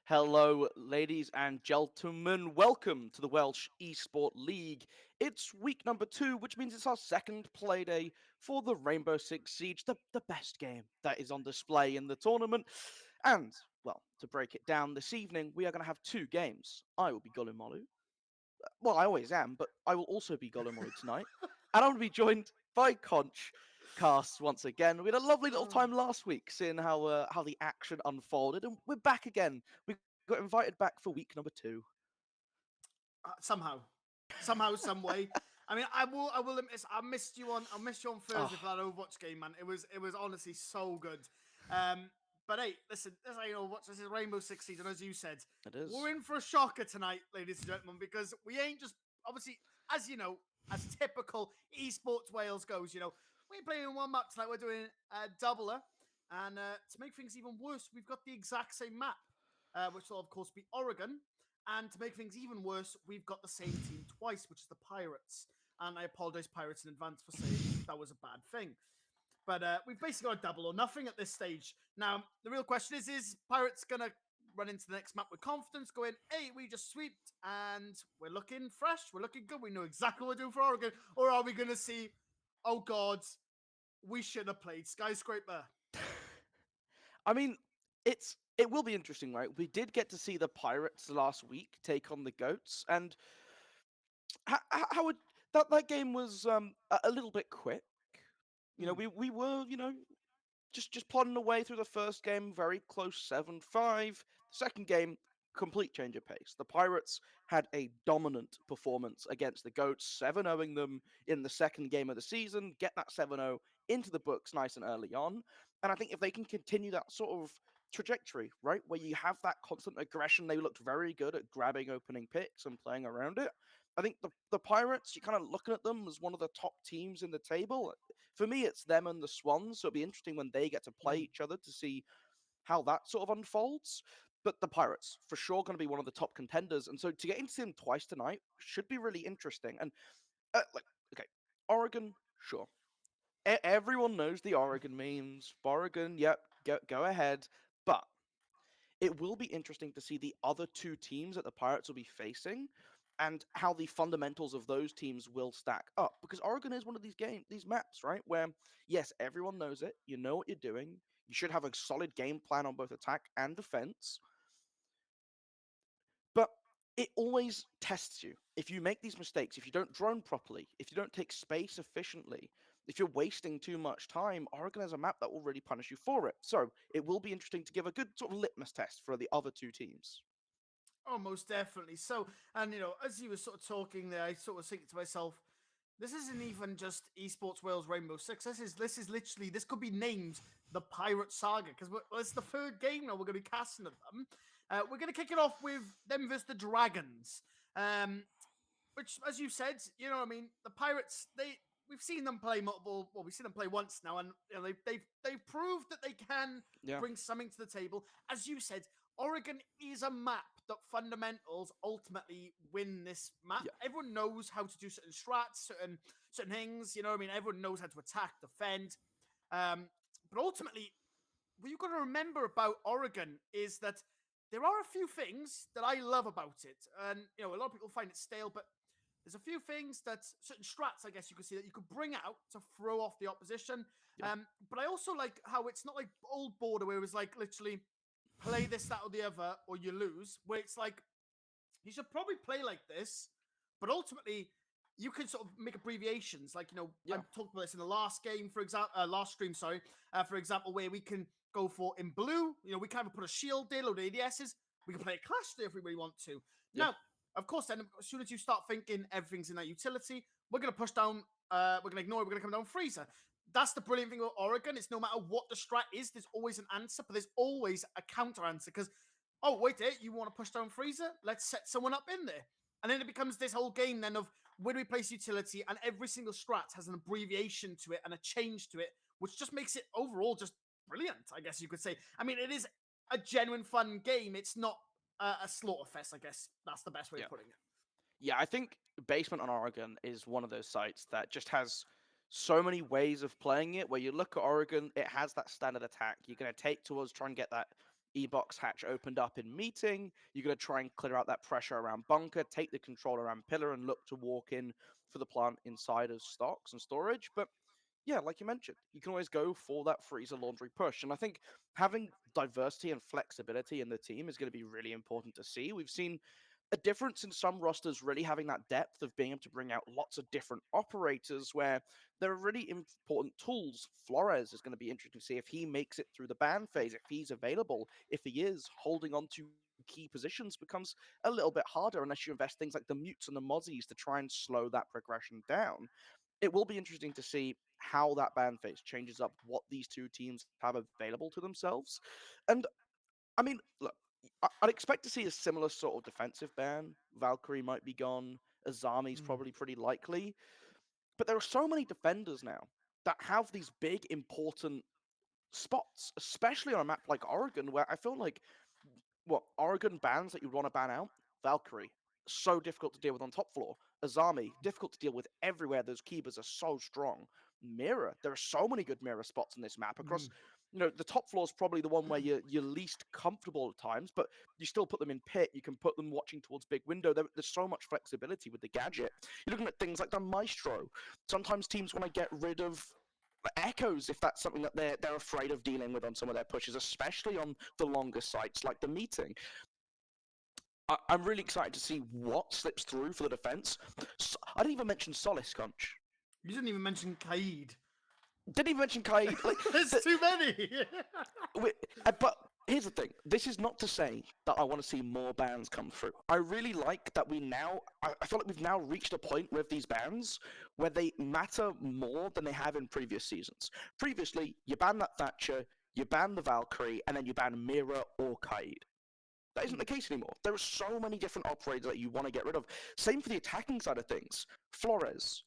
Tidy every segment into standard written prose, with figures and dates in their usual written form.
Hello, ladies and gentlemen. Welcome to the Welsh Esports League. It's week number 2, which means it's our second play day for the Rainbow Six Siege, the best game that is on display in the tournament. And, well, to break it down this evening, we are going to have 2 games. I will be Golumolu. Well, I always am, but I will also be Golumolu tonight. And I'm going to be joined by Conch Cast once again. We had a lovely little Oh, time last week seeing how the action unfolded, and we're back again. We got invited back for week number 2. somehow, some way. I mean, I will admit, I missed you on Oh, Thursday for that Overwatch game, man. It was honestly so good. Um, but hey, listen, this ain't Overwatch. This is Rainbow Six Siege, and as you said, it is. we're in for a shocker tonight, ladies and gentlemen, because we ain't just obviously, as you know, as typical esports Wales goes. We ain't playing one map tonight. We're doing a doubler, and to make things even worse, we've got the exact same map, which will of course be Oregon. And to make things even worse, we've got the same team twice, which is the Pirates. And I apologize, Pirates, in advance for saying that was a bad thing. But we've basically got a double or nothing at this stage. Now, the real question is Pirates going to run into the next map with confidence, going, hey, we just sweeped and we're looking fresh, we're looking good, we know exactly what we're doing for Oregon? Or are we going to see, oh God, we should have played Skyscraper? I mean, it will be interesting, right? We did get to see the Pirates last week take on the Goats, and how would that game was a little bit quick. Mm. We were just plodding away through the first game, very close 7-5. The second game, complete change of pace. The Pirates had a dominant performance against the Goats, 7-0ing them in the second game of the season, get that 7-0 into the books nice and early on. And I think if they can continue that sort of trajectory, right, where you have that constant aggression, they looked very good at grabbing opening picks and playing around it. I think the Pirates, you're kind of looking at them as one of the top teams in the table. For me, it's them and the Swans, so it'll be interesting when they get to play Mm. each other to see how that sort of unfolds. But the Pirates, for sure, going to be one of the top contenders, and so to get into them twice tonight should be really interesting. And okay, Oregon, sure, everyone knows the Oregon memes. Oregon, yep, go ahead, but it will be interesting to see the other 2 teams that the Pirates will be facing and how the fundamentals of those teams will stack up. Because Oregon is one of these maps, right? Where yes, everyone knows it. You know what you're doing. You should have a solid game plan on both attack and defense. But it always tests you. If you make these mistakes, if you don't drone properly, if you don't take space efficiently, if you're wasting too much time, Oregon has a map that will really punish you for it. So it will be interesting to give a good sort of litmus test for the other 2 teams. Oh, most definitely. So, and as you were sort of talking there, I sort of was thinking to myself, this isn't even just Esports Wales Rainbow Six. This is literally, this could be named the Pirate Saga because it's the third game now we're going to be casting at them. We're going to kick it off with them versus the Dragons, which, as you said, I mean, the Pirates, we've seen them play multiple. Well, we've seen them play once now, and they've proved that they can Yeah. bring something to the table. As you said, Oregon is a map that fundamentals ultimately win this map. Yeah. Everyone knows how to do certain strats, certain things. I mean, everyone knows how to attack, defend. But ultimately, what you've got to remember about Oregon is that there are a few things that I love about it, and a lot of people find it stale, but there's a few things that certain strats, I guess you could see, that you could bring out to throw off the opposition. Yeah. But I also like how it's not like old Border where it was like literally play this, that, or the other, or you lose. Where it's like you should probably play like this, but ultimately you can sort of make abbreviations. Like I Yeah. talked about this in the last game, for example, last stream, sorry, for example, where we can go for in blue. We kind of put a shield deal or the ADSs. We can play a clash there if we really want to. Yeah. Now, of course, then as soon as you start thinking everything's in that utility, we're going to push down. We're going to ignore it. We're going to come down freezer. That's the brilliant thing about Oregon. It's no matter what the strat is, there's always an answer, but there's always a counter answer. Because, oh, wait there, you want to push down freezer? Let's set someone up in there. And then it becomes this whole game then of where do we place utility? And every single strat has an abbreviation to it and a change to it, which just makes it overall just brilliant, I guess you could say. I mean, it is a genuine fun game. It's not a slaughter fest, I guess. That's the best way Yeah. of putting it. Yeah, I think Basement on Oregon is one of those sites that just has so many ways of playing it. Where you look at Oregon, it has that standard attack. You're going to take towards try and get that E-box hatch opened up in meeting. You're going to try and clear out that pressure around bunker, take the control around pillar, and look to walk in for the plant inside of stocks and storage. But yeah, like you mentioned, you can always go for that freezer laundry push. And I think having diversity and flexibility in the team is going to be really important to see. We've seen a difference in some rosters really having that depth of being able to bring out lots of different operators where there are really important tools. Flores is going to be interesting to see if he makes it through the ban phase, if he's available. If he is, holding on to key positions becomes a little bit harder unless you invest things like the mutes and the mozzies to try and slow that progression down. It will be interesting to see how that ban phase changes up what these two teams have available to themselves. And I mean, look, I'd expect to see a similar sort of defensive ban. Valkyrie might be gone. Azami's Mm. probably pretty likely. But there are so many defenders now that have these big, important spots, especially on a map like Oregon, where I feel like what Oregon bans that you want to ban out, Valkyrie, so difficult to deal with on top floor. Azami, difficult to deal with everywhere. Those keepers are so strong. Mirror, there are so many good mirror spots in this map across. Mm. The top floor is probably the one where you're least comfortable at times, but you still put them in pit. You can put them watching towards big window. There's so much flexibility with the gadget. You're looking at things like the Maestro. Sometimes teams want to get rid of echoes if that's something that they're afraid of dealing with on some of their pushes, especially on the longer sites like the meeting. I'm really excited to see what slips through for the defense. I didn't even mention Solis, Conch. You didn't even mention Kaid. Didn't even mention Kaid. There's too many. But here's the thing. This is not to say that I want to see more bans come through. I really like that I feel like we've now reached a point with these bans where they matter more than they have in previous seasons. Previously, you ban that Thatcher, you ban the Valkyrie, and then you ban Mira or Kaid. That isn't the case anymore. There are so many different operators that you want to get rid of. Same for the attacking side of things. Flores,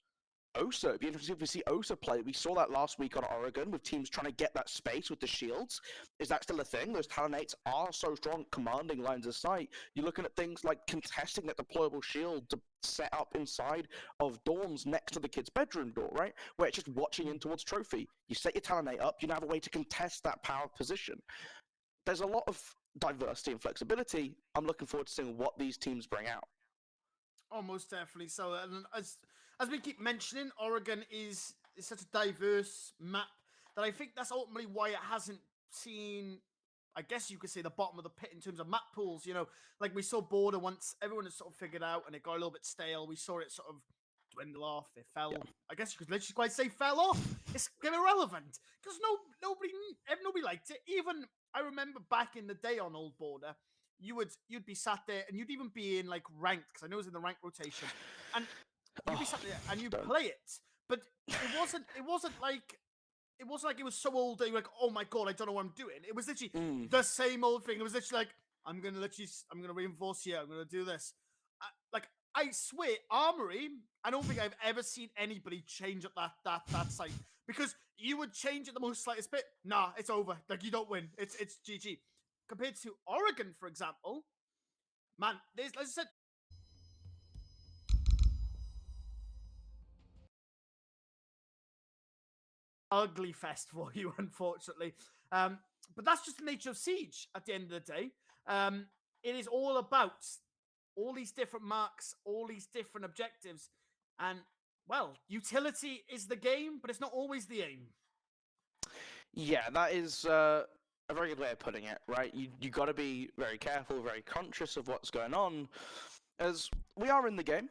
Osa. It'd be interesting if we see Osa play. We saw that last week on Oregon with teams trying to get that space with the shields. Is that still a thing? Those Talonates are so strong, commanding lines of sight. You're looking at things like contesting that deployable shield to set up inside of dorms next to the kid's bedroom door, right? Where it's just watching in towards trophy. You set your Talonate up, you now have a way to contest that power position. There's a lot of diversity and flexibility. I'm looking forward to seeing what these teams bring out. Oh, most definitely. So, and as we keep mentioning, Oregon is such a diverse map that I think that's ultimately why it hasn't seen, I guess you could say, the bottom of the pit in terms of map pools. Like we saw Border once everyone had sort of figured out, and it got a little bit stale. We saw it sort of dwindle off. It fell. Yeah. I guess you could literally quite say fell off. It's irrelevant because nobody liked it. Even I remember back in the day on Old Border, you'd be sat there and you'd even be in like ranked, because I know it was in the rank rotation, and you'd be sat there and you'd play it, but it wasn't like it was so old that you're like, oh my god, I don't know what I'm doing. It was literally the same old thing. It was literally like, I'm gonna reinforce here, I'm gonna do this. I swear, Armory, I don't think I've ever seen anybody change up that site, because you would change it the most slightest bit. Nah, it's over. Like, you don't win. It's GG. Compared to Oregon, for example, man, there's, as I said, ugly fest for you, unfortunately. But that's just the nature of Siege at the end of the day. It is all about all these different marks, all these different objectives. And, well, utility is the game, but it's not always the aim. Yeah, that is a very good way of putting it, right? You got to be very careful, very conscious of what's going on, as we are in the game.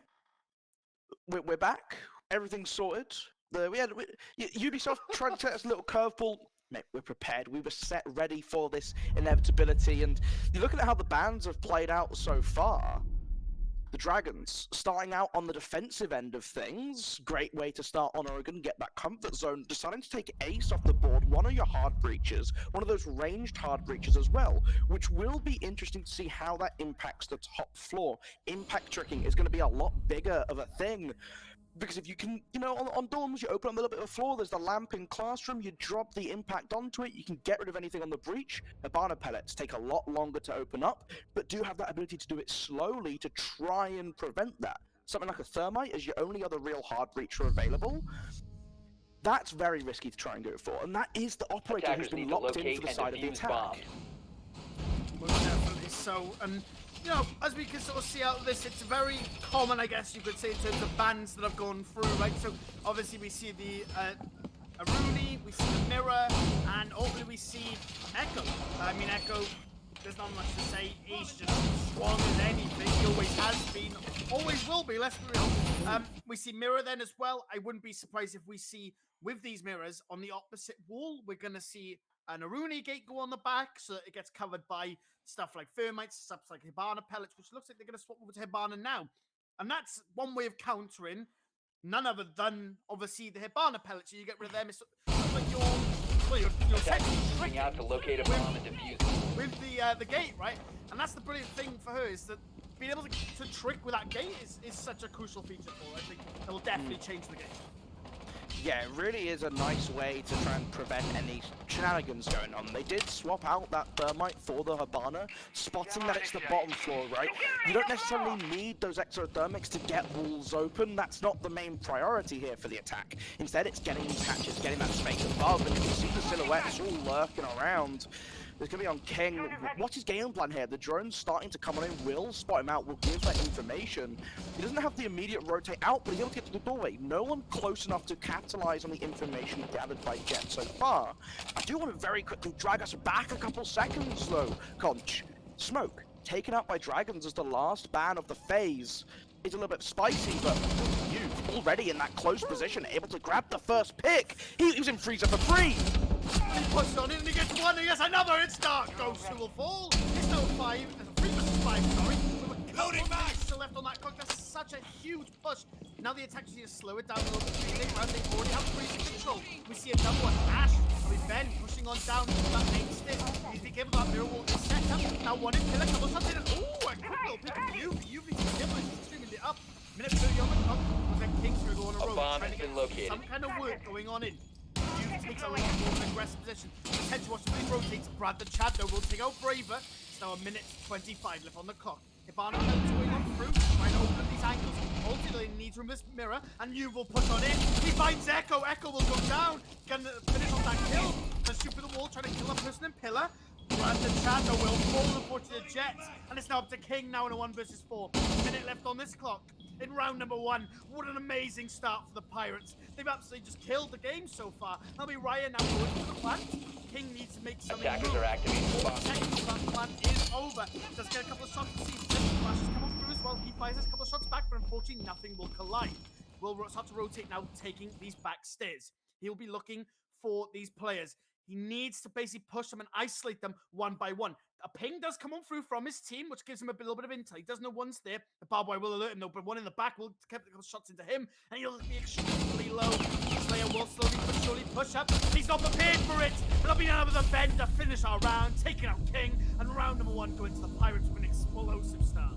We're back. Everything's sorted. Ubisoft tried to take us a little curveball. Mate, we're prepared. We were set ready for this inevitability. And you look at how the bans have played out so far. The Dragons, starting out on the defensive end of things, great way to start on Oregon, get that comfort zone, deciding to take Ace off the board, one of your hard breaches, one of those ranged hard breaches as well, which will be interesting to see how that impacts the top floor. Impact tricking is going to be a lot bigger of a thing. Because if you can, on dorms, you open up a little bit of a floor, there's the lamp in classroom, you drop the impact onto it, you can get rid of anything on the breach. Habana pellets take a lot longer to open up, but do have that ability to do it slowly to try and prevent that. Something like a thermite is your only other real hard breacher available. That's very risky to try and go for, and that is the operator who's been locked in for the side of the attack. Most definitely so. And, you know, as we can sort of see out of this, it's very common, I guess you could say, in terms of bans that have gone through, right? So, obviously, we see the Aruni, we see the Mirror, and ultimately we see Echo. I mean, Echo, there's not much to say. He's just strong as anything. He always has been, always will be, let's be real. We see Mirror then as well. I wouldn't be surprised if we see, with these mirrors, on the opposite wall, we're going to see an Aruni gate go on the back so that it gets covered by stuff like Thermites, stuff like Hibana pellets, which looks like they're going to swap over to Hibana now. And that's one way of countering, none other than, obviously, the Hibana pellets. So you get rid of them. It's like you're essentially tricking out to locate a bomb and defuse it. With the gate, right? And that's the brilliant thing for her, is that being able to trick with that gate is such a crucial feature for her. I think it will definitely change the game. Yeah, it really is a nice way to try and prevent any shenanigans going on. They did swap out that Thermite for the Hibana, spotting that it's the bottom floor, right? You don't necessarily need those extra Thermics to get walls open. That's not the main priority here for the attack. Instead, it's getting these hatches, getting that space above, and you can see the silhouettes all lurking around. There's going to be on King. What's his game plan here? The drone's starting to come on in. Will spot him out. Will give that information. He doesn't have the immediate rotate out, but he's able to get to the doorway. No one close enough to capitalize on the information gathered by Jet so far. I do want to very quickly drag us back a couple seconds, though, Conch. Smoke, taken out by Dragons as the last ban of the phase. It's a little bit spicy, but you already in that close position, able to grab the first pick. He was in freezer for free. He pushes on it and he gets one, and he gets another. It's dark. Ghost who will fall. It's now 5. There's a 3 versus 5, sorry. Loading back. Still left on that clock. That's such a huge push. Now the attackers need to slow it down a little bit. They already have freezer control. We see another one. Ash with Ben pushing on down to that main stick. He's been given that mirror wall to set up. Now one in kill, a couple shots in, and ooh, a quick little pick for you. You've been given streaming it up. Minute 30 on the clock. Was then King's going to go on a road. Bomb has been located. Some kind of work going on in. Takes a lot more of an aggressive position. Potential watch really rotates. Brad the Chad though will take out Braver. It's now a minute 25 left on the clock. Hibana is going on through, trying to open up these angles. Ultimately needs from this mirror, and you will push on in. He finds Echo. Echo will go down. Gonna finish off that kill. Gonna shoot for the wall, trying to kill that person in pillar. Brad the Chad though will fall unfortunately to Jets, and it's now up to King now in a 1 versus 4. Minute left on this clock. In round number 1, what an amazing start for the Pirates. They've absolutely just killed the game so far. That'll be Ryan now going to the plant. King needs to make something. Attackers are activating the bomb. That plant is over. Does get a couple of shots to see. Flashes come up through as well. He fires us a couple of shots back, but unfortunately nothing will collide. We'll start to rotate now, taking these back stairs. He'll be looking for these players. He needs to basically push them and isolate them one by one. A ping does come on through from his team, which gives him a little bit of intel. He doesn't know one's there. The barbed wire will alert him, though, but one in the back will keep a couple shots into him, and he'll be extremely low. The player will slowly but surely push up. He's not prepared for it. It'll be another bend to finish our round, taking out King, and round number 1 going to the Pirates with an explosive start.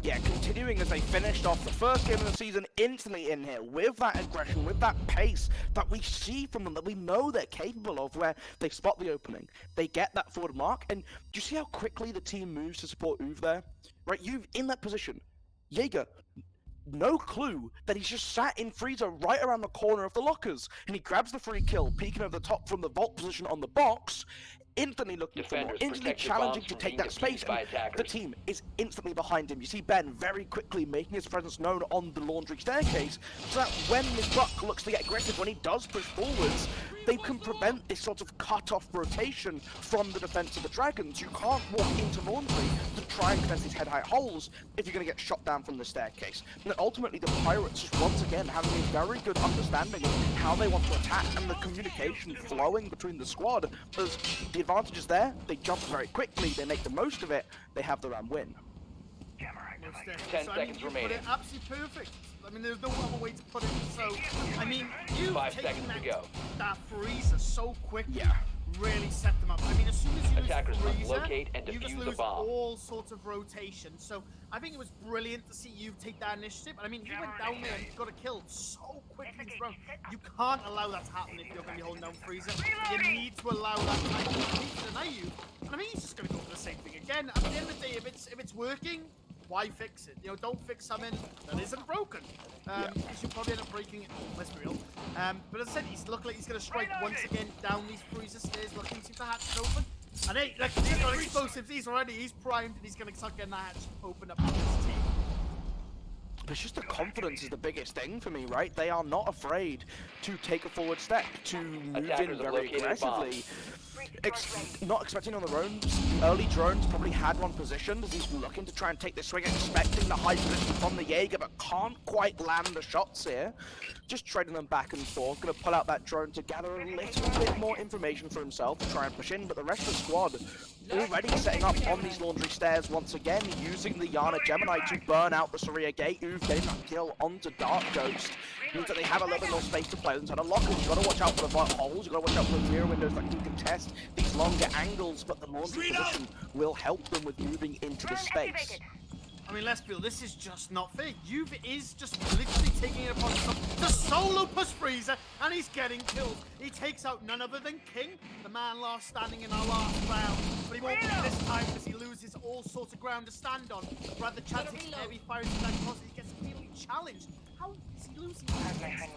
Yeah, continuing as they finished off the first game of the season instantly in here with that aggression, with that pace that we see from them, that we know they're capable of, where they spot the opening, they get that forward mark, and do you see how quickly the team moves to support Uve there? Right, you've in that position. Jaeger, no clue that he's just sat in freezer right around the corner of the lockers, and he grabs the free kill, peeking over the top from the vault position on the box, instantly looking for more, instantly challenging to take that space, and the team is instantly behind him. You see Ben very quickly making his presence known on the laundry staircase, so that when Miss Buck looks to get aggressive, when he does push forwards, they can prevent this sort of cut-off rotation from the defense of the Dragons. You can't walk into laundry to try and contest these head-high holes if you're going to get shot down from the staircase. And then ultimately, the Pirates just once again having a very good understanding of how they want to attack, and the communication flowing between the squad. As the advantage is there, they jump very quickly, they make the most of it, they have the round win. 10 seconds remaining. You put it absolutely perfect. I mean, there's no other way to put it. So, I mean, you've 5 taken seconds to go. that freezer so quickly. Yeah. Really set them up. I mean, as soon as you Attackers lose must freezer, locate and you just defuse lose the bomb. all sorts of rotation. So, I think it was brilliant to see you take that initiative. And I mean, he went down there and got a kill so quickly thrown. You can't allow that to happen if you're going to be holding down freezer. You need to allow that to deny you. And I mean, he's just going to go for the same thing again. At the end of the day, if it's working, why fix it? You know, don't fix something that isn't broken. Because you probably end up breaking it. Let's be real. But as I said, he's looking like he's going to strike once again down these freezer stairs. Looking to see if the hatch is open. And hey, look, he's got explosives. He's primed, and he's going to start getting that hatch open up for his team. It's just the confidence is the biggest thing for me, right? They are not afraid to take a forward step, to move Attackers in have very located a aggressively. Not expecting on their own. Early drones probably had one positioned as he's looking to try and take the swing, expecting the high position from the Jaeger, but can't quite land the shots here. Just trading them back and forth. Going to pull out that drone to gather a little bit more information for himself to try and push in, but the rest of the squad already setting up on these laundry stairs once again, using the Yana Gemini to burn out the Saria Gate. Getting that kill onto Dark Ghost means that they have a little bit more space to play inside of lockers. You've got to watch out for the holes, you've got to watch out for the mirror windows that can contest these longer angles, but the laundry position will help them with moving into the space. I mean, let's be real, this is just not fair. Juve is just literally taking it upon himself to solo push Freezer, and he's getting kills. He takes out none other than King, the man last standing in our last round. But he won't be this time because he loses all sorts of ground to stand on. Rather chances heavy fire to that cause he gets immediately challenged. How is he losing?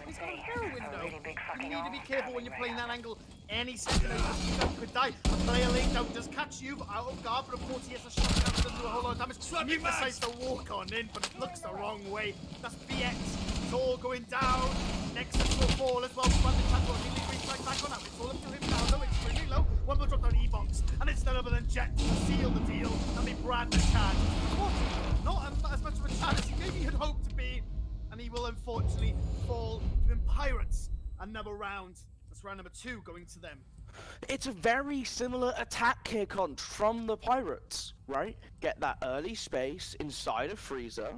He's got a barrel window. You need to be careful when you're playing that angle. Any second you could die. A player laid down does catch you out of guard, but of course he has a shotgun, doesn't do a whole lot of damage. Mute decides to walk on in, but it looks the wrong way. That's BX. It's all going down. Nexus will fall as well. Run the tackle. He right back on out. It's all up to him now. Low, it's really low. One will drop down E-box, and it's none other than Jet to seal the deal. I mean, Brad the Chad. Not as much of a Chad as he maybe had hoped to be, and he will unfortunately fall. Giving Pirates another round. That's round number 2 going to them. It's a very similar attack here, Conch, from the Pirates, right? Get that early space inside of Freezer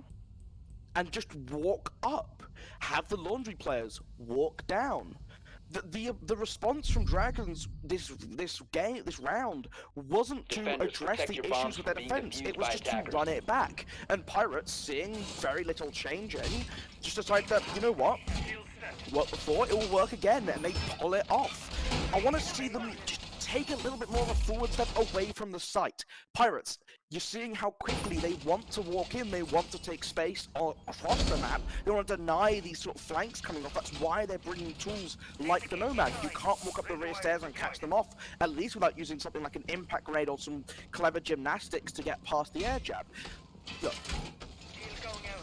and just walk up. Have the laundry players walk down. The response from Dragons this round wasn't to Defenders, address protect the your issues bombs with from their being defense. defused It was by just attackers. to run it back. And Pirates, seeing very little changing, just decide that, you know what? Worked before, it will work again, and they pull it off. I want to see them just take a little bit more of a forward step away from the site. Pirates, you're seeing how quickly they want to walk in, they want to take space across the map, they want to deny these sort of flanks coming off. That's why they're bringing tools like the Nomad. You can't walk up the rear stairs and catch them off, at least without using something like an impact grenade or some clever gymnastics to get past the air jab. Look,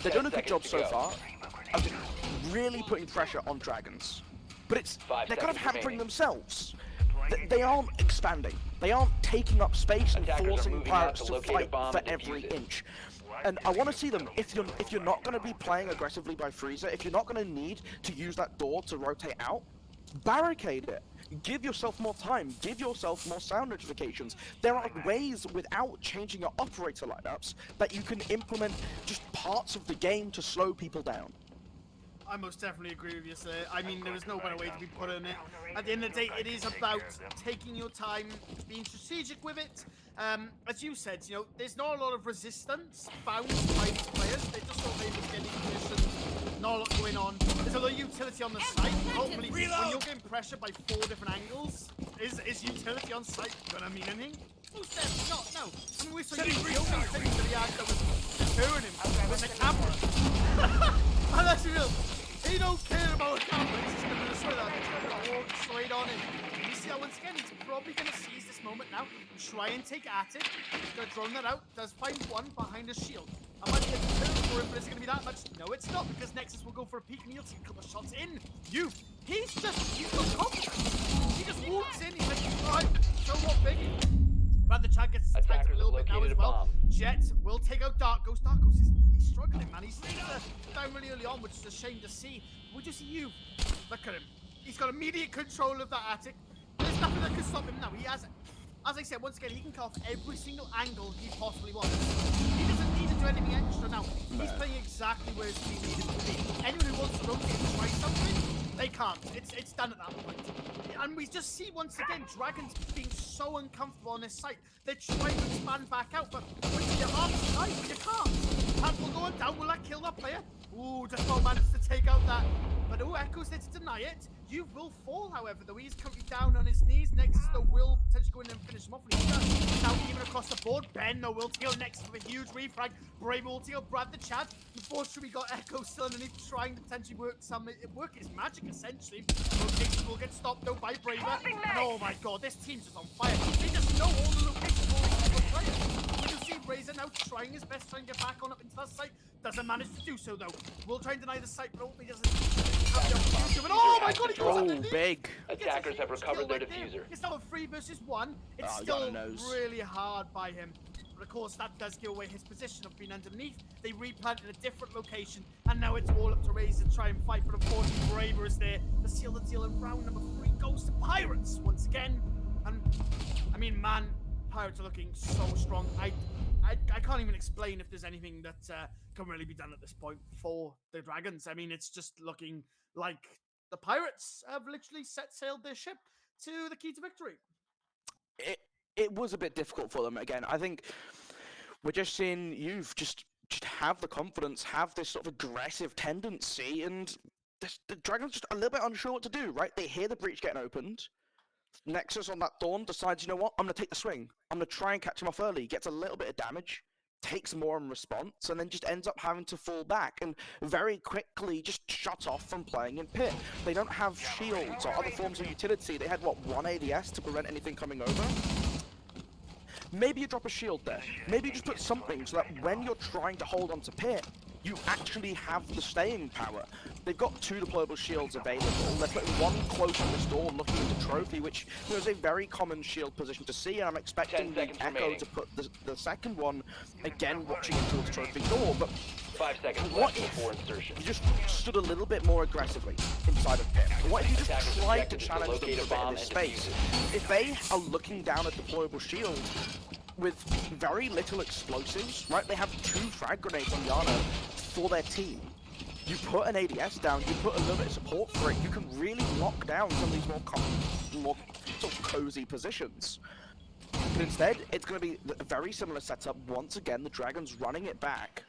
they're doing a good job so far of just really putting pressure on Dragons. But they're kind of hampering themselves. They aren't expanding. They aren't taking up space and Attackers are forcing moving out Pirates to to locate a fight bomb for and defuse every it. inch. And I want to see them, if you're not going to be playing aggressively by Freezer, if you're not going to need to use that door to rotate out, barricade it. Give yourself more time. Give yourself more sound notifications. There are ways without changing your operator lineups that you can implement just parts of the game to slow people down. I most definitely agree with you, sir. I mean, there is no better way to be putting it. At the end of the day, it is about taking your time, being strategic with it. As you said, you know, there's not a lot of resistance found by these players. They're just sort of able to get these positions. Not a lot going on. There's a lot of utility on the site. Hopefully, when you're getting pressure by 4 different angles, is utility on site gonna mean anything? Most definitely not, no. I mean, we saw the only thing that he had that was deterring him was the camera. And that's real. He don't care about a camera. He's just gonna destroy that. He's gonna walk straight on him. You see how once again he's probably gonna seize this moment now and try and take at it. He's gonna drone that out. Does find one behind his shield. I might get the for him, but is it gonna be that much? No, it's not, because Nexus will go for a peek and he'll see a couple of shots in. He's got confidence. He just walks in. He's like, alright, show what big. Rather Chad gets tagged a little bit now as well. Jet will take out Dark Ghost. Dark Ghost he's struggling, man. He's down really early on, which is a shame to see. Would you see you? Look at him. He's got immediate control of that attic. There's nothing that can stop him now. He has, as I said, once again, he can cut off every single angle he possibly wants. He doesn't need to do anything extra now. He's playing exactly where he needed to be. Anyone who wants to rotate and try something, they can't. It's done at that point. And we just see once again Dragons being so uncomfortable on this site. They're trying to expand back out, but when you're half side, you can't. And we'll go down. Will that kill that player? Ooh, just not managed to take out that. But Echo's there to deny it. You will fall, however, though. He's currently down on his knees. Nexus, though, will potentially go in and finish him off. And he does. Now, even across the board, Ben, though, will go next with a huge refrag. Brave will go grab the Chad. Unfortunately, we got Echo still underneath, trying to potentially work his magic, essentially. Rotation will get stopped, though, by Braver. And oh my god, this team's just on fire. They just know all the locations of all these different players. We can see Razor now trying his best, trying to get back on up into that site. Doesn't manage to do so, though. Will try and deny the site, but ultimately doesn't have the opportunity. But oh my god, he goes underneath. Big. Attackers have recovered their diffuser. It's now a 3 versus 1. It's Oh, still knows. really hard by him. But of course, that does give away his position of being underneath. They replanted in a different location, and now it's all up to Razor to try and fight. But unfortunately, Braver is there to seal the deal, and round number 3 goes to Pirates once again. And I mean, man, Pirates are looking so strong. I can't even explain if there's anything that can really be done at this point for the Dragons. I mean, it's just looking like the Pirates have literally set sailed their ship to the key to victory. It was a bit difficult for them. Again, I think we're just seeing you've just have the confidence, have this sort of aggressive tendency, and the Dragons just a little bit unsure what to do, right? They hear the breach getting opened. Nexus on that Dawn decides, you know what, I'm going to take the swing. I'm going to try and catch him off early. Gets a little bit of damage, takes more in response, and then just ends up having to fall back and very quickly just shut off from playing in pit. They don't have shields or other forms of utility. They had, what, 1 ADS to prevent anything coming over? Maybe you drop a shield there. Maybe you just put something so that when you're trying to hold on to pit, you actually have the staying power. They've got 2 deployable shields available. They're putting 1 close on this door looking at the trophy, which is a very common shield position to see, and I'm expecting the Echo remaining. to put the second one, again, watching it towards trophy door, but 5 seconds what left if before insertion. you just stood a little bit more aggressively inside of pit? What if you just Attackers tried to objective is to challenge them locate for a a bit bomb of this and defuse space? it. If they are looking down at deployable shield with very little explosives, right? They have 2 frag grenades on Yana for their team. You put an ADS down, you put a little bit of support for it, you can really lock down some of these more sort of cozy positions. But instead, it's going to be a very similar setup. Once again, the Dragons running it back.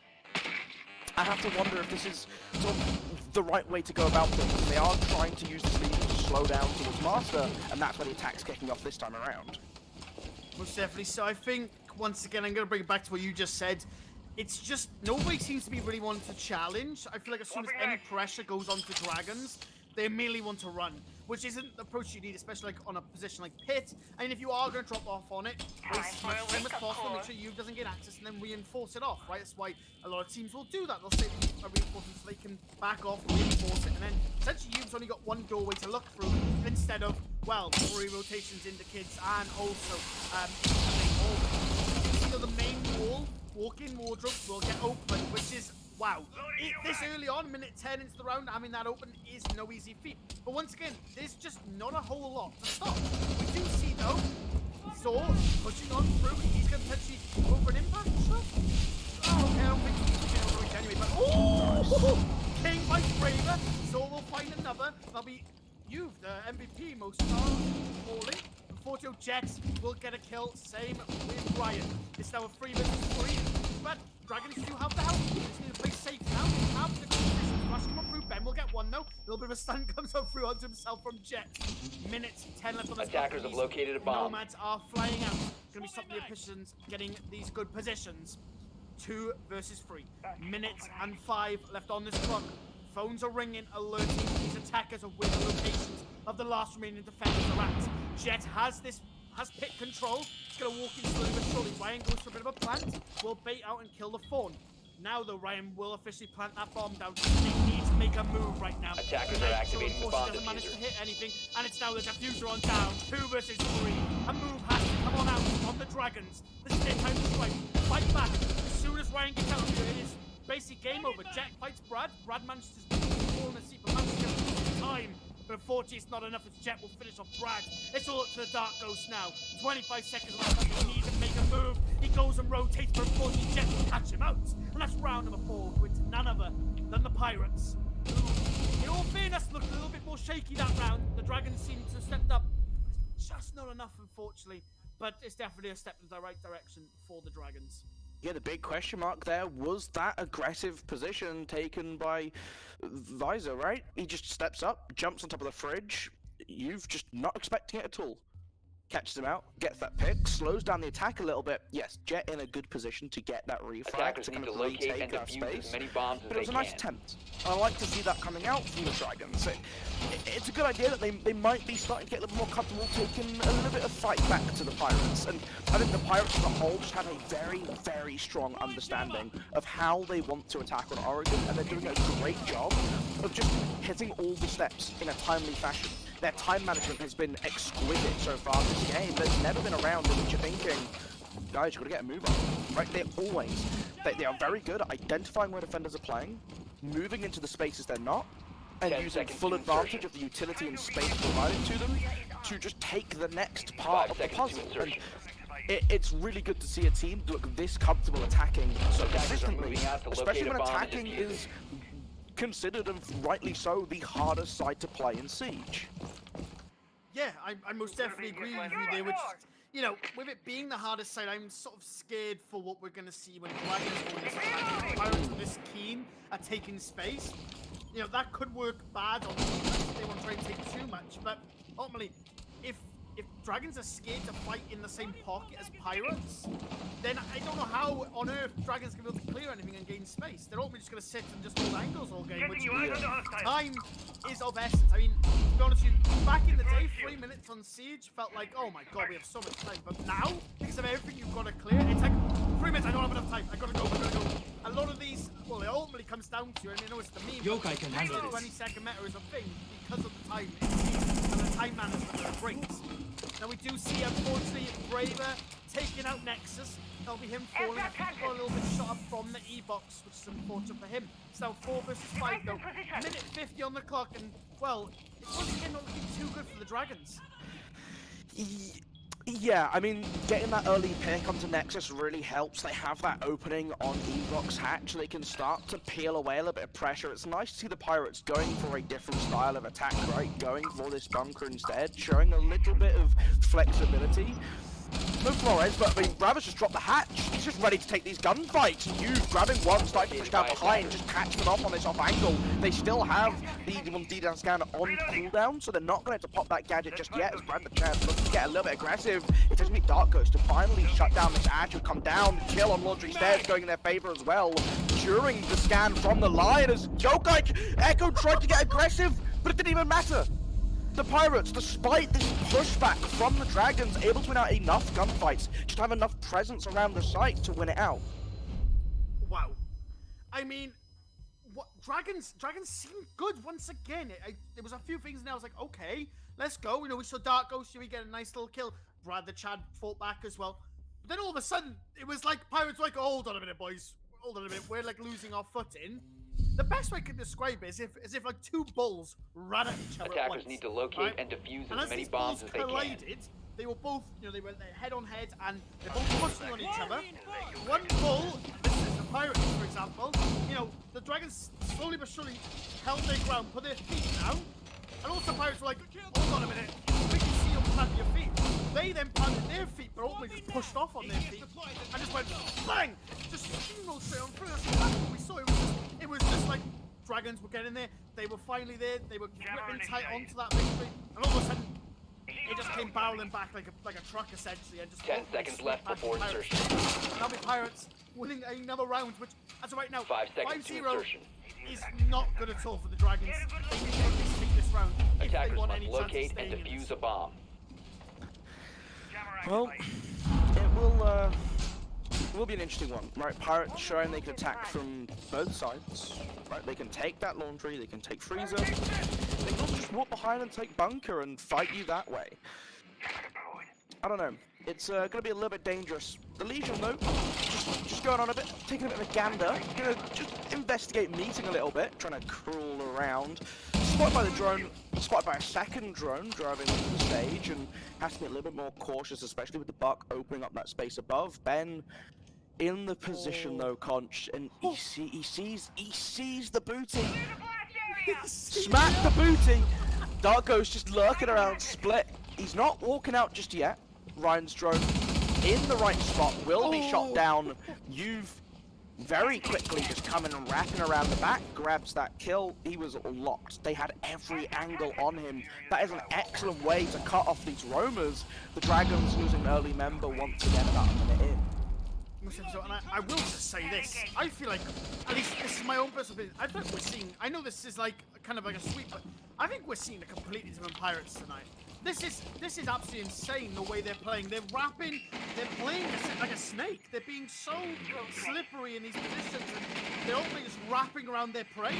I have to wonder if this is sort of the right way to go about things. They are trying to use this lead to slow down towards Master, and that's where the attack's kicking off this time around. Most definitely. So I think, once again, I'm going to bring it back to what you just said. It's just, nobody seems to be really wanting to challenge. I feel like as soon as any pressure goes on to Dragons, they immediately want to run, which isn't the approach you need, especially like on a position like Pit. I mean, if you are going to drop off on it, waste as much time as possible, make sure you doesn't get access, and then reinforce it off, right? That's why a lot of teams will do that. They'll save a reinforcement so they can back off, reinforce it, and then essentially you've only got 1 doorway to look through instead of, well, 3 rotations into kids, and also the main wall, walk-in wardrobe will get open, which is, wow. This early on, minute 10 into the round, having that open is no easy feat. But once again, there's just not a whole lot to stop. We do see, though, Zor pushing on through. He's going to potentially go for an impact shot. Oh, okay, I don't think he's pushing over it anyway, but oh! King by Braver. Zor will find another. That'll be you, the MVP, most falling. Fortio Jets will get a kill, same with Ryan. It's now a 3 versus 3, but Dragons do have the help. They just need to play safe now. They have the position. Rush come up through. Ben will get 1 though. A little bit of a stun comes up through onto himself from Jet. Minutes 10 left on this. Attackers have located a bomb. Nomads are flying out. Gonna be stopping the Pisons getting these good positions. 2 versus 3. Minutes and 5 left on this clock. Phones are ringing, alerting these attackers of where the locations of the last remaining defenders are at. Jet has pit control. He's gonna walk in slowly but surely. Ryan goes for a bit of a plant. Will bait out and kill the fawn. Now though, Ryan will officially plant that bomb down. They need to make a move right now. Attackers are activating the bomb doesn't manage to diffuser. hit anything, and it's now the diffuser on down. 2 versus 3. A move has to come on out on the Dragons. This is their time to strike. Fight back. As soon as Ryan gets out here, it is basically game over. Jack fights Brad. Brad manages to fall in the seat, but manages to get time. But unfortunately, it's not enough as Jet will finish off Brad. It's all up to the Dark Ghost now. 25 seconds left. He needs to make a move. He goes and rotates, but unfortunately, Jet will catch him out. And that's round number 4, with none other than the Pirates, who, in all fairness, looked a little bit more shaky that round. The Dragons seem to have stepped up. It's just not enough, unfortunately. But it's definitely a step in the right direction for the Dragons. Yeah, the big question mark there was that aggressive position taken by Visor, right? He just steps up, jumps on top of the fridge. You've just not expecting it at all. Catches him out, gets that pick, slows down the attack a little bit. Yes, Jet in a good position to get that refrag, Attackers to need kind to of locate retake and that defuse space. as many bombs as But it was they a nice can. attempt. I like to see that coming out from the Dragons. It's a good idea that they might be starting to get a little more comfortable taking a little bit of fight back to the Pirates. And I think the Pirates as a whole just have a very, very strong understanding of how they want to attack on Oregon, and they're doing a great job of just hitting all the steps in a timely fashion. Their time management has been exquisite so far this game. There's never been a round in which you're thinking, guys, you've got to get a move on. Right? They are very good at identifying where defenders are playing, moving into the spaces they're not, and 10 using seconds full to advantage insertion. of the utility and space provided to them to just take the next part 5 of the seconds to puzzle. And insertion. it's really good to see a team look this comfortable attacking so Attackers are consistently, moving out to especially locate when a bomb and attacking defuse is considered, and rightly so, the hardest side to play in Siege. Yeah, I most definitely agree with you there. Which, you know, with it being the hardest side, I'm sort of scared for what we're going to see when Dragons go this attack. If Pirates are this keen at taking space, you know, that could work bad on defense if they want to try and take too much. But ultimately, if Dragons are scared to fight in the same pocket as Pirates, then I don't know how on earth Dragons can be able to clear anything and gain space. They're ultimately just going to sit and just hold angles all game, which time is of essence. I mean, to be honest with you, back in the day, 3 minutes on Siege felt like, oh my god, we have so much time. But now, because of everything you've got to clear, it's like, 3 minutes, I don't have enough time. I gotta go. A lot of these, well, it ultimately comes down to, I mean, I know it's the meme, Yokai can handle this. 20-second meta is a thing because of the time and the time management that it brings. Now we do see, unfortunately, Braver taking out Nexus. That'll be him falling. I think he got a little bit shot up from the E-box, which is unfortunate for him. It's now 4 versus 5 though. Minute 50 on the clock, and well, it's once again not looking too good for the Dragons. Yeah, I mean, getting that early pick onto Nexus really helps. They have that opening on E-box hatch. They can start to peel away a little bit of pressure. It's nice to see the Pirates going for a different style of attack, right? Going for this bunker instead, showing a little bit of flexibility. No Flores, but I mean, Bravos just dropped the hatch. He's just ready to take these gunfights. You grabbing one, starting to push down behind, just catching them off on this off angle. They still have the one D-down scan on cooldown, so they're not going to pop that gadget just yet. As Brad the Champ looking to get a little bit aggressive. It takes me Dark Ghost to finally shut down this Ash, who come down. Kill on Laundry Stairs going in their favor as well. During the scan from the line, as Jokai Echo tried to get aggressive, but it didn't even matter. The Pirates, despite this pushback from the Dragons, able to win out enough gunfights, just have enough presence around the site to win it out. Wow. I mean, what Dragons seem good once again. There was a few things and I was like, okay, let's go. You know, we saw Dark Ghost, we get a nice little kill. Brad the Chad fought back as well. But then all of a sudden, it was like Pirates were like, oh, hold on a minute, boys. Hold on a minute. We're like losing our footing. The best way I can describe it is if like two bulls ran at each other at Attackers once, need to locate right? and defuse And as many these bombs bulls as they can. collided, they were both, you know, they were head on head and they're both pushing on each other. One bull, this is the Pirates, for example, you know, the Dragons slowly but surely held their ground, put their feet down, and also Pirates were like, hold on a minute, we can see you plant your feet. They then planted their feet, but ultimately just pushed off on their feet and just went bang, just steamrolled straight on through. That's exactly what we saw. It was just like Dragons were getting there. They were finally there. They were gripping tight onto that victory, and all of a sudden, it just came barreling back like a truck essentially, and just 10 seconds left before insertion. Now the Pirates winning another round, which as of right now, 5 seconds to 5-0 insertion. is not good at all for the Dragons. They need to at least take this round if they Attackers want must any chance of locate and staying in defuse this. a bomb. Well, it will be an interesting one, right? Pirates showing they can attack from both sides, right? They can take that laundry, they can take freezer, they can also just walk behind and take bunker and fight you that way. I don't know. It's going to be a little bit dangerous. The Legion, though, just going on a bit, taking a bit of a gander, going to just investigate meeting a little bit, trying to crawl around. Spotted by the drone, spotted by a second drone driving onto the stage, and has to be a little bit more cautious, especially with the Buck opening up that space above. Ben in the position though, Conch, and he sees the booty. Smack the booty. Dark Ghost just lurking around split. He's not walking out just yet. Ryan's drone in the right spot, will be shot down. You've very quickly just coming and wrapping around the back, grabs that kill. He was locked. They had every angle on him. That is an excellent way to cut off these roamers. The Dragons losing early member once again about a minute in. And I will just say this. I feel like, at least this is my own personal opinion, I feel like we're seeing, I know this is like kind of like a sweep, but I think we're seeing a completely different Pirates tonight. This is absolutely insane the way they're playing. They're rapping, they're playing like a snake. They're being so slippery in these positions, and they're only just wrapping around their prey.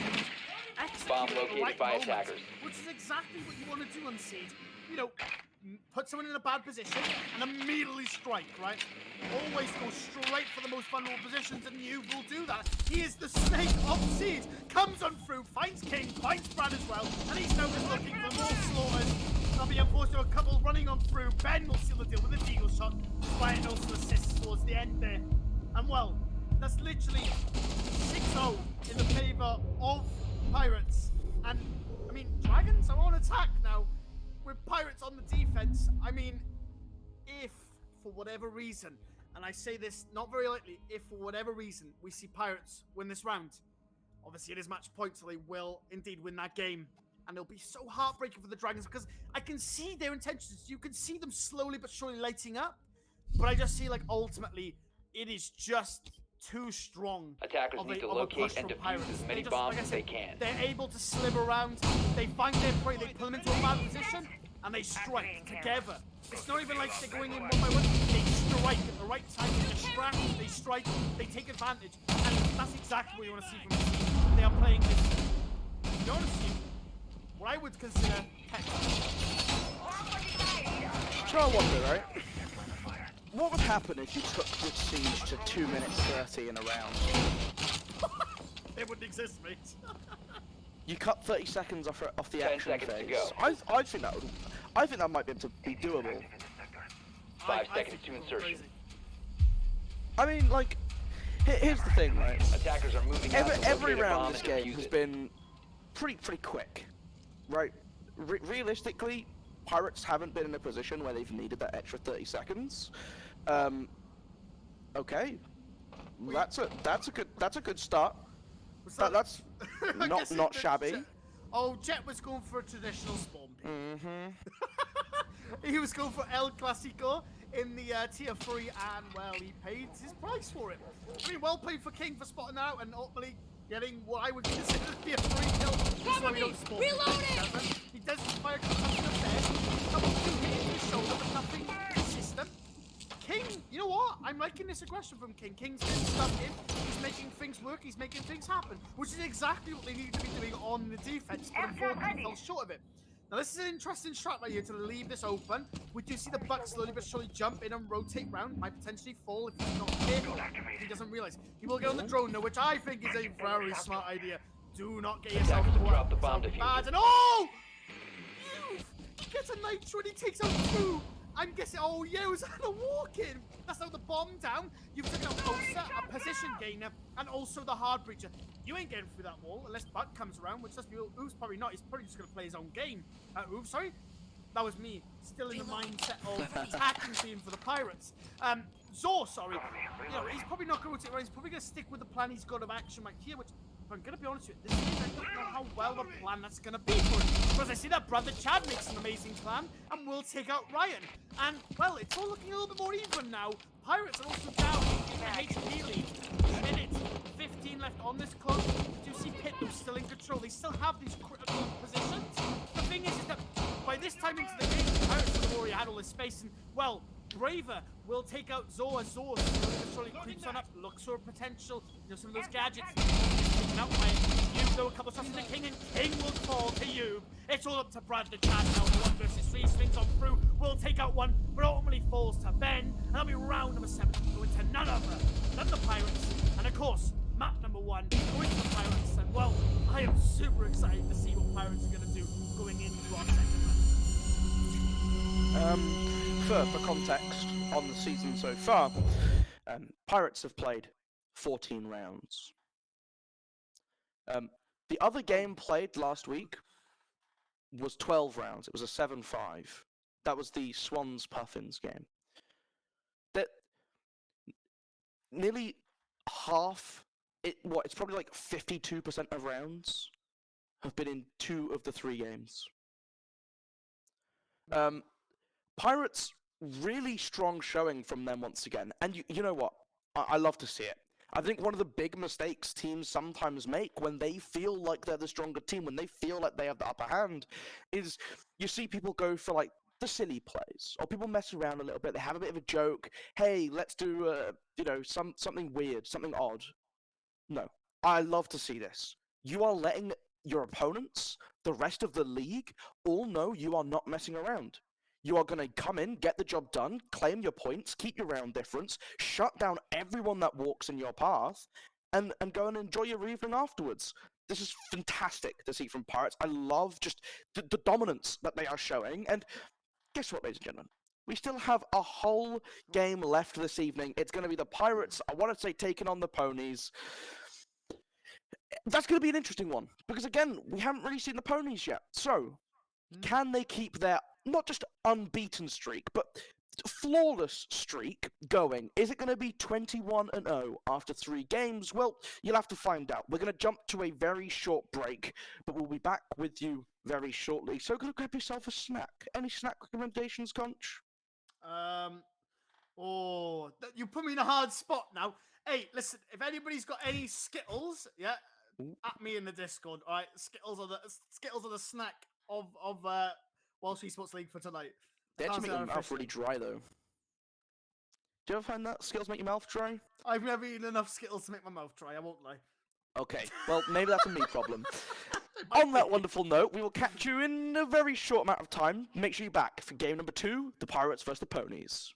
Bomb located by attackers. Which is exactly what you want to do on Siege. You know, put someone in a bad position and immediately strike, right? Always go straight for the most vulnerable positions, and you will do that. He is the snake of Siege. Comes on through, finds King, finds Brad as well, and he's now just looking for more slaughters. There'll be unforced to a couple running on through. Ben will seal the deal with a deagle shot. Ryan also assists towards the end there. And well, that's literally 6-0 in the favour of Pirates. And, I mean, Dragons are on attack now with Pirates on the defense. I mean, if for whatever reason, and I say this not very lightly, if for whatever reason we see Pirates win this round, obviously it is match point, so they will indeed win that game. And it'll be so heartbreaking for the Dragons because I can see their intentions. You can see them slowly but surely lighting up. But I just see, like, ultimately, it is just too strong. Attackers need to locate and defuse as many bombs as they can. They're able to slither around. They find their prey. They pull them into a bad position, and they strike together. It's not even like they're going in one by one. They strike at the right time. They distract. They strike. They take advantage. And that's exactly what you want to see from this team. They are playing this. To be honest with you, what I would consider So I wonder, right? What would happen if you took this siege to 2 minutes 30 in a round? It wouldn't exist, mate. You cut 30 seconds off the 10 action seconds to phase. go. I think that might be able to be doable. 5 seconds to insertion. Crazy. I mean, like, here's the thing, right? Attackers are moving out to Every locate a bomb round this and game defuse has it. been pretty quick, right? Realistically, Pirates haven't been in a position where they've needed that extra 30 seconds. Okay, that's a good start. That's I guess not it- shabby. Oh, Jet was going for a traditional spawn pick. Mm-hmm. He was going for El Clasico in the tier 3, and well, he paid his price for it. I mean, well played for King for spotting that out and ultimately getting what I would consider to be a free kill. That's why we don't spawn. Reloading! He does fire a couple of bed, couple of hit in the shoulder, but nothing consistent. King, you know what? I'm liking this aggression from King. King's getting stuck in. He's making things work. He's making things happen, which is exactly what they need to be doing on the defense. But unfortunately, fell short of it. Now, this is an interesting strat right here to leave this open. We do see the Buck slowly but surely jump in and rotate round. Might potentially fall if he's not careful. If he doesn't realize. He will get on the drone though, which I think is a very smart idea. Do not get yourself Attackers caught drop up. the bomb Sounds diffuser. bad. And oh! He gets a nitro and he takes out 2. I'm guessing, oh yeah, it was on a walk-in. That's now the bomb down. You've taken out Osa, a position gainer, and also the hard breacher. You ain't getting through that wall unless Buck comes around, which let's be real, Oof's probably not. He's probably just going to play his own game. Oof, sorry. That was me, still in the mindset of attacking team for the Pirates. Zor, sorry. You know, he's probably not going to rotate around. He's probably going to stick with the plan he's got of action right here, which, if I'm going to be honest with you, this game, I don't know how well the plan that's going to be for him. Because I see that Brother Chad makes an amazing plan and will take out Ryan. And, well, it's all looking a little bit more even now. Pirates are also down in the HP lead. Minute 15 left on this close. Do you see Pitt, who's still in control? They still have these critical positions. The thing is that by this time into the game, the Pirates have already had all this space. And, well, Braver will take out Zor. Zor slowly creeps on up, looks for potential. You know, some of those gadgets. Taken out by Yub, though, a couple of shots into King, and King will fall to Yub. It's all up to Brad the Chad now. 1 versus 3 swings on through. Will take out 1, but ultimately falls to Ben. And that'll be round number 7. Going to none other than the Pirates. And of course, map number 1 going to the Pirates. And well, I am super excited to see what Pirates are going to do going into our second round. For context on the season so far, Pirates have played 14 rounds. The other game played last week was 12 rounds. It was a 7-5. That was the Swans Puffins game. nearly half. It's probably like 52% of rounds have been in 2 of the 3 games. Pirates, really strong showing from them once again. And you know what? I love to see it. I think one of the big mistakes teams sometimes make when they feel like they're the stronger team, when they feel like they have the upper hand, is you see people go for like the silly plays, or people mess around a little bit. They have a bit of a joke. Hey, let's do something weird, something odd. No, I love to see this. You are letting your opponents, the rest of the league, all know you are not messing around. You are going to come in, get the job done, claim your points, keep your round difference, shut down everyone that walks in your path, and go and enjoy your evening afterwards. This is fantastic to see from Pirates. I love just the dominance that they are showing. And guess what, ladies and gentlemen? We still have a whole game left this evening. It's going to be the Pirates, I want to say, taking on the Ponies. That's going to be an interesting one, because again, we haven't really seen the Ponies yet. So, can they keep their, not just unbeaten streak, but flawless streak going? Is it going to be 21-0 after 3 games? Well, you'll have to find out. We're going to jump to a very short break, but we'll be back with you very shortly. So, go grab yourself a snack. Any snack recommendations, Conch? You put me in a hard spot now. Hey, listen, if anybody's got any Skittles, yeah, at me in the Discord. All right, Skittles are the snack of Welsh Esports League for tonight. They actually make your mouth really dry, though. Do you ever find that Skittles make your mouth dry? I've never eaten enough Skittles to make my mouth dry, I won't lie. Okay, well, maybe that's a me problem. On that wonderful note, we will catch you in a very short amount of time. Make sure you're back for game number 2, the Pirates vs. the Ponies.